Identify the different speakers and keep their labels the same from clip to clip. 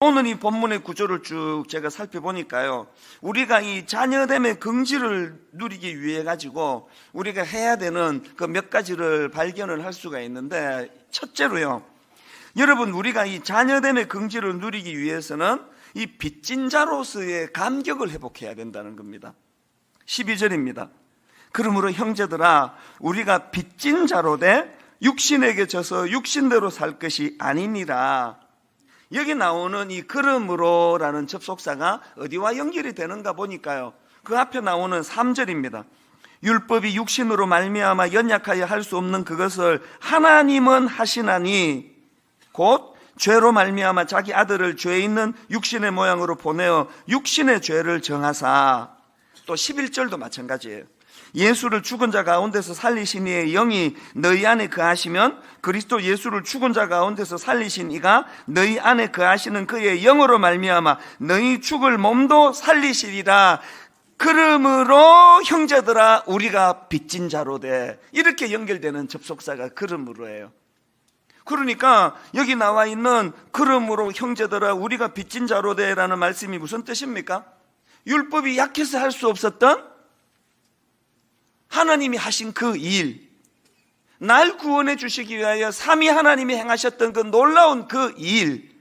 Speaker 1: 오늘 이 본문의 구조를 쭉 제가 살펴보니까요, 우리가 이 자녀됨의 긍지를 누리기 위해 가지고 우리가 해야 되는 그 몇 가지를 발견을 할 수가 있는데, 첫째로요, 여러분, 우리가 이 자녀됨의 긍지를 누리기 위해서는 이 빚진 자로서의 감격을 회복해야 된다는 겁니다. 12절입니다. 그러므로 형제들아, 우리가 빚진 자로 돼 육신에게 져서 육신대로 살 것이 아니니라. 여기 나오는 이 그러므로라는 접속사가 어디와 연결이 되는가 보니까요, 그 앞에 나오는 3절입니다. 율법이 육신으로 말미암아 연약하여 할 수 없는 그것을 하나님은 하시나니, 곧 죄로 말미암아 자기 아들을 죄 있는 육신의 모양으로 보내어 육신의 죄를 정하사. 또 11절도 마찬가지예요. 예수를 죽은 자 가운데서 살리신 이의 영이 너희 안에 거하시면 그리스도 예수를 죽은 자 가운데서 살리신 이가 너희 안에 거하시는 그의 영으로 말미암아 너희 죽을 몸도 살리시리라. 그러므로 형제들아, 우리가 빚진 자로 돼. 이렇게 연결되는 접속사가 그러므로예요. 그러니까 여기 나와 있는 그러므로 형제들아 우리가 빚진 자로 돼라는 말씀이 무슨 뜻입니까? 율법이 약해서 할 수 없었던 하나님이 하신 그 일, 날 구원해 주시기 위하여 삼위 하나님이 행하셨던 그 놀라운 그 일,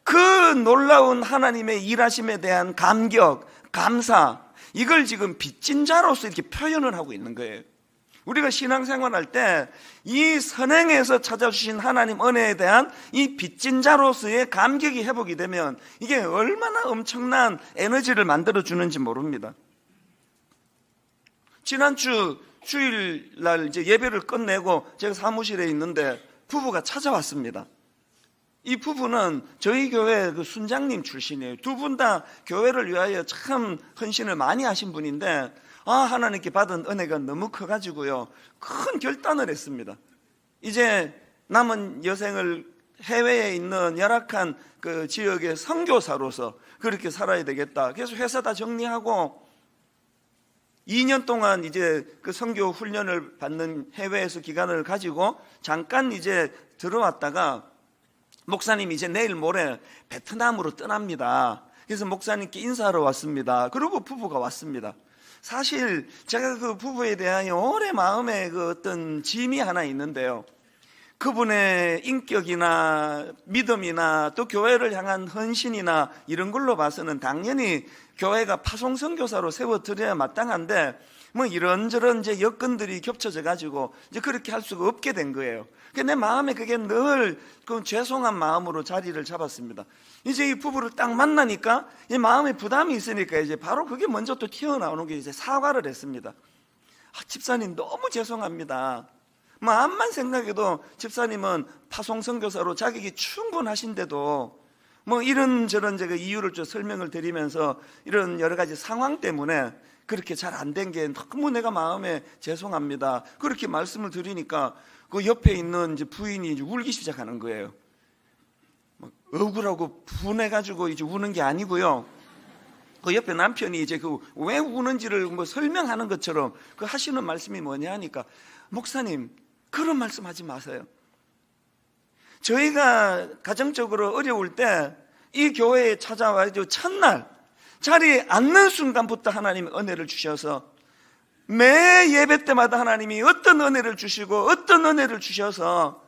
Speaker 1: 그 놀라운 하나님의 일하심에 대한 감격, 감사, 이걸 지금 빚진 자로서 이렇게 표현을 하고 있는 거예요. 우리가 신앙생활할 때 이 선행에서 찾아주신 하나님 은혜에 대한 이 빚진 자로서의 감격이 회복이 되면 이게 얼마나 엄청난 에너지를 만들어주는지 모릅니다. 지난주 주일날 이제 예배를 끝내고 제가 사무실에 있는데 부부가 찾아왔습니다. 이 부부는 저희 교회 그 순장님 출신이에요. 두 분 다 교회를 위하여 참 헌신을 많이 하신 분인데, 하나님께 받은 은혜가 너무 커가지고요, 큰 결단을 했습니다. 이제 남은 여생을 해외에 있는 열악한 그 지역의 선교사로서 그렇게 살아야 되겠다. 그래서 회사 다 정리하고 2년 동안 이제 그 선교 훈련을 받는 해외에서 기간을 가지고 잠깐 이제 들어왔다가 목사님이 이제 내일 모레 베트남으로 떠납니다. 그래서 목사님께 인사하러 왔습니다. 그리고 부부가 왔습니다. 사실 제가 그 부부에 대하여 오래 마음에 그 어떤 짐이 하나 있는데요, 그분의 인격이나 믿음이나 또 교회를 향한 헌신이나 이런 걸로 봐서는 당연히 교회가 파송 선교사로 세워드려야 마땅한데, 뭐 이런저런 이제 여건들이 겹쳐져 가지고 이제 그렇게 할 수가 없게 된 거예요. 내 마음에 그게 늘 그 죄송한 마음으로 자리를 잡았습니다. 이제 이 부부를 딱 만나니까 이 마음에 부담이 있으니까 이제 바로 그게 먼저 또 튀어나오는 게 이제 사과를 했습니다. 집사님 너무 죄송합니다. 마음만 생각해도 집사님은 파송 선교사로 자격이 충분하신데도 뭐 이런저런 제가 이유를 좀 설명을 드리면서 이런 여러 가지 상황 때문에 그렇게 잘 안 된 게 너무 내가 마음에 죄송합니다. 그렇게 말씀을 드리니까 그 옆에 있는 이제 부인이 이제 울기 시작하는 거예요. 막 억울하고 분해가지고 이제 우는 게 아니고요. 그 옆에 남편이 이제 그 왜 우는지를 뭐 설명하는 것처럼 그 하시는 말씀이 뭐냐 하니까, 목사님 그런 말씀 하지 마세요. 저희가 가정적으로 어려울 때 이 교회에 찾아와서 첫날 자리에 앉는 순간부터 하나님이 은혜를 주셔서 매 예배 때마다 하나님이 어떤 은혜를 주시고 어떤 은혜를 주셔서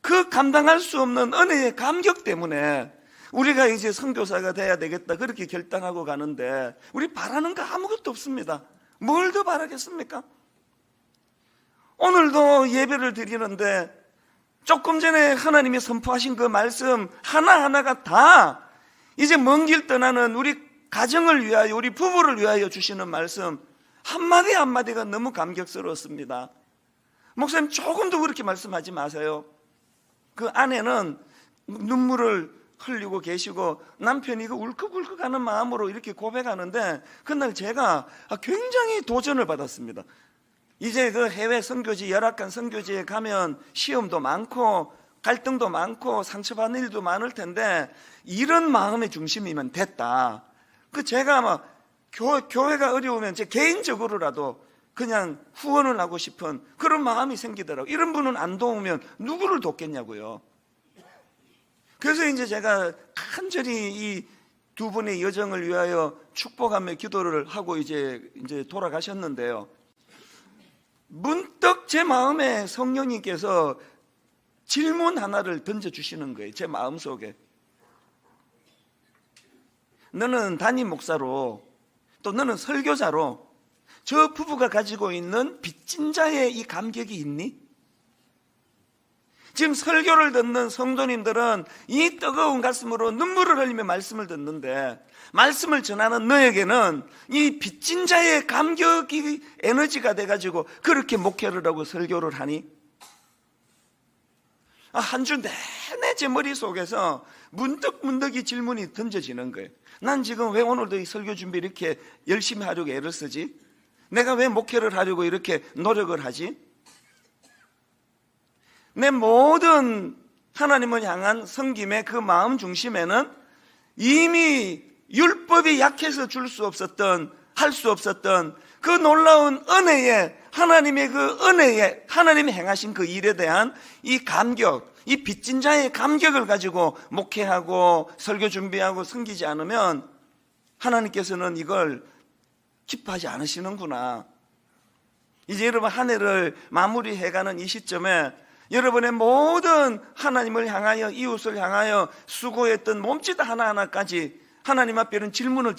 Speaker 1: 그 감당할 수 없는 은혜의 감격 때문에 우리가 이제 선교사가 돼야 되겠다 그렇게 결단하고 가는데, 우리 바라는 거 아무것도 없습니다. 뭘 더 바라겠습니까? 오늘도 예배를 드리는데 조금 전에 하나님이 선포하신 그 말씀 하나하나가 다 이제 먼 길 떠나는 우리 가정을 위하여, 우리 부부를 위하여 주시는 말씀 한마디 한마디가 너무 감격스러웠습니다. 목사님 조금도 그렇게 말씀하지 마세요. 그 아내는 눈물을 흘리고 계시고 남편이 그 울컥울컥하는 마음으로 이렇게 고백하는데, 그날 제가 굉장히 도전을 받았습니다. 이제 그 해외 선교지, 열악한 선교지에 가면 시험도 많고 갈등도 많고 상처받는 일도 많을 텐데, 이런 마음의 중심이면 됐다. 제가 막 교회가 어려우면 제 개인적으로라도 그냥 후원을 하고 싶은 그런 마음이 생기더라고요. 이런 분은 안 도우면 누구를 돕겠냐고요. 그래서 이제 제가 간절히 이 두 분의 여정을 위하여 축복하며 기도를 하고 이제 돌아가셨는데요. 문득 제 마음에 성령님께서 질문 하나를 던져주시는 거예요. 제 마음속에. 너는 담임 목사로, 또 너는 설교자로 저 부부가 가지고 있는 빚진 자의 이 감격이 있니? 지금 설교를 듣는 성도님들은 이 뜨거운 가슴으로 눈물을 흘리며 말씀을 듣는데, 말씀을 전하는 너에게는 이 빚진 자의 감격이 에너지가 돼가지고 그렇게 목회를 하고 설교를 하니? 한 주 내내 제 머릿속에서 문득 이 질문이 던져지는 거예요. 난 지금 왜 오늘도 이 설교 준비 이렇게 열심히 하려고 애를 쓰지? 내가 왜 목회를 하려고 이렇게 노력을 하지? 내 모든 하나님을 향한 섬김의 그 마음 중심에는 이미 율법이 약해서 줄 수 없었던, 할 수 없었던 그 놀라운 은혜에, 하나님의 그 은혜에, 하나님이 행하신 그 일에 대한 이 감격, 이 빚진 자의 감격을 가지고 목회하고 설교 준비하고 섬기지 않으면 하나님께서는 이걸 기뻐하지 않으시는구나. 이제 여러분 한 해를 마무리해가는 이 시점에 여러분의 모든 하나님을 향하여, 이웃을 향하여 수고했던 몸짓 하나하나까지 하나님 앞에는 질문을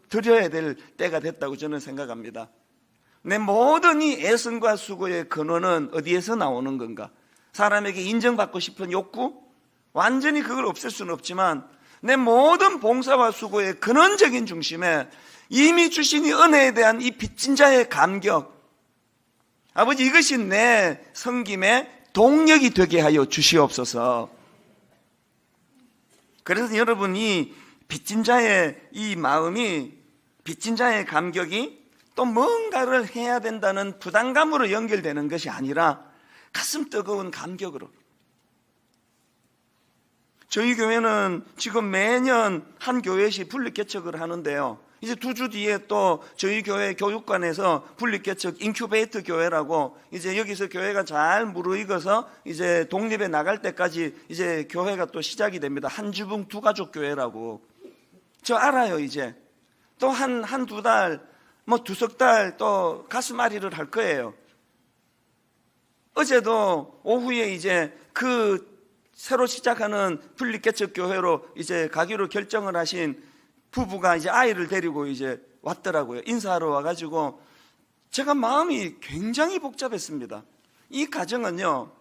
Speaker 1: 드려야 될 때가 됐다고 저는 생각합니다. 내 모든 이 애씀과 수고의 근원은 어디에서 나오는 건가? 사람에게 인정받고 싶은 욕구? 완전히 그걸 없앨 수는 없지만 내 모든 봉사와 수고의 근원적인 중심에 이미 주신 이 은혜에 대한 이 빚진 자의 감격, 아버지, 이것이 내 섬김의 동력이 되게 하여 주시옵소서. 그래서 여러분이 빚진 자의 이 마음이, 빚진 자의 감격이 또 뭔가를 해야 된다는 부담감으로 연결되는 것이 아니라 가슴 뜨거운 감격으로. 저희 교회는 지금 매년 한 교회씩 분립개척을 하는데요. 이제 2주 뒤에 또 저희 교회 교육관에서 분립개척 인큐베이터 교회라고, 이제 여기서 교회가 잘 무르익어서 이제 독립에 나갈 때까지 이제 교회가 또 시작이 됩니다. 한 주붕 두 가족 교회라고. 저 알아요. 이제 또 한두 달, 뭐 두석 달 또 가슴앓이를 할 거예요. 어제도 오후에 이제 그 새로 시작하는 분립개척 교회로 이제 가기로 결정을 하신 부부가 이제 아이를 데리고 이제 왔더라고요. 인사하러 와가지고 제가 마음이 굉장히 복잡했습니다. 이 가정은요,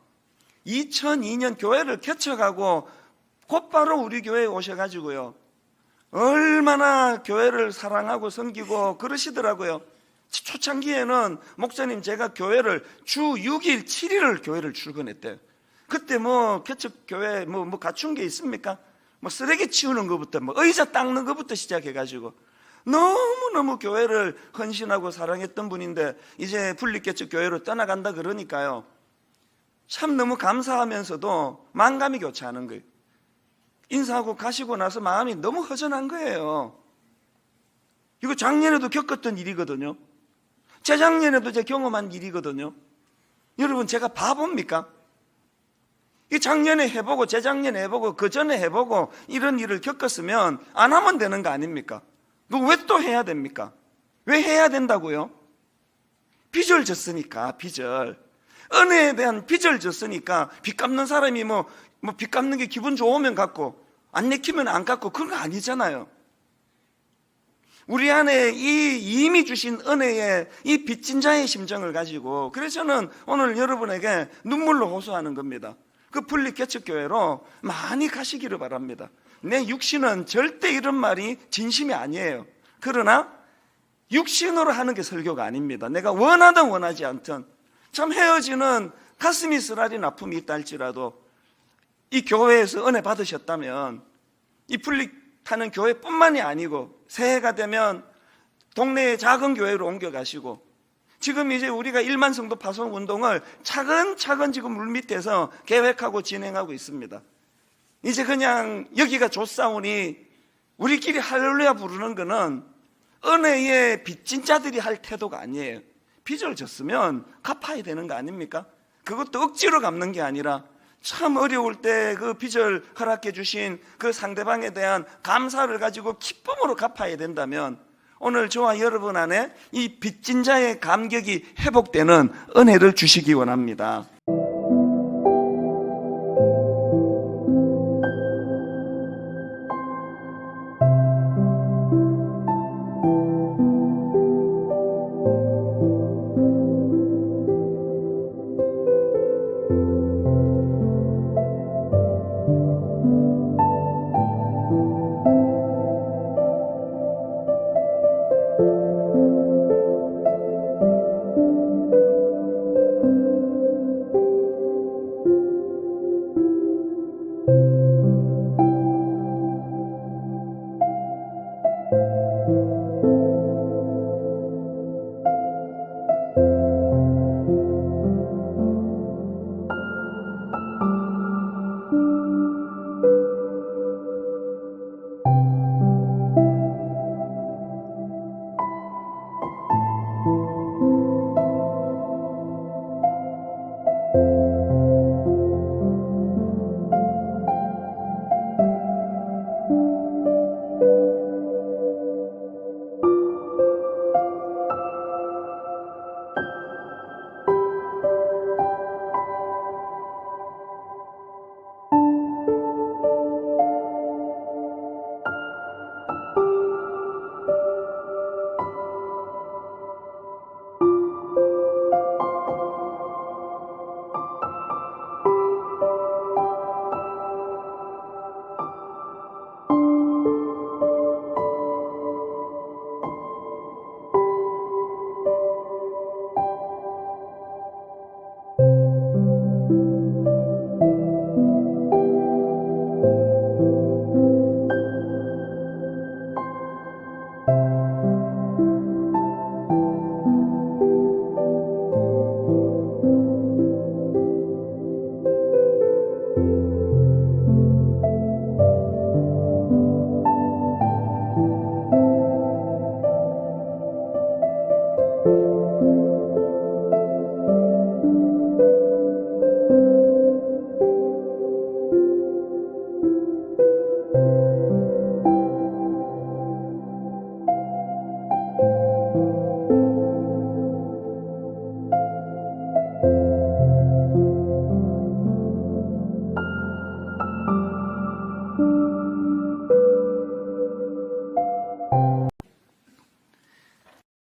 Speaker 1: 2002년 교회를 개척하고 곧바로 우리 교회에 오셔가지고요, 얼마나 교회를 사랑하고 섬기고 그러시더라고요. 초창기에는 목사님, 제가 교회를 주 6일 7일을 교회를 출근했대요. 그때 뭐 개척교회 뭐 갖춘 게 있습니까? 뭐 쓰레기 치우는 것부터, 뭐 의자 닦는 것부터 시작해가지고 너무너무 교회를 헌신하고 사랑했던 분인데 이제 분립개척 교회로 떠나간다 그러니까요, 참 너무 감사하면서도 만감이 교차하는 거예요. 인사하고 가시고 나서 마음이 너무 허전한 거예요. 이거 작년에도 겪었던 일이거든요. 재작년에도 제가 경험한 일이거든요. 여러분, 제가 바보입니까? 이 작년에 해보고 재작년에 해보고 그 전에 해보고 이런 일을 겪었으면 안 하면 되는 거 아닙니까? 왜 또 해야 됩니까? 왜 해야 된다고요? 빚을 졌으니까. 빚을, 은혜에 대한 빚을 졌으니까. 빚 갚는 사람이 뭐 빚 갚는 게 기분 좋으면 갚고 안 내키면 안 갚고 그런 거 아니잖아요. 우리 안에 이 이미 주신 은혜의 이 빚진 자의 심정을 가지고, 그래서 저는 오늘 여러분에게 눈물로 호소하는 겁니다. 그 분립개척교회로 많이 가시기를 바랍니다. 내 육신은 절대 이런 말이 진심이 아니에요. 그러나 육신으로 하는 게 설교가 아닙니다. 내가 원하든 원하지 않든, 참 헤어지는 가슴이 쓰라린 아픔이 있다 할지라도 이 교회에서 은혜 받으셨다면 이 분립하는 교회뿐만이 아니고 새해가 되면 동네의 작은 교회로 옮겨가시고, 지금 이제 우리가 1만 성도 파송 운동을 차근차근 지금 물밑에서 계획하고 진행하고 있습니다. 이제 그냥 여기가 좋사오니 우리끼리 할렐루야 부르는 거는 은혜의 빚진 자들이 할 태도가 아니에요. 빚을 졌으면 갚아야 되는 거 아닙니까? 그것도 억지로 갚는 게 아니라 참 어려울 때 그 빚을 허락해 주신 그 상대방에 대한 감사를 가지고 기쁨으로 갚아야 된다면 오늘 저와 여러분 안에 이 빚진 자의 감격이 회복되는 은혜를 주시기 원합니다.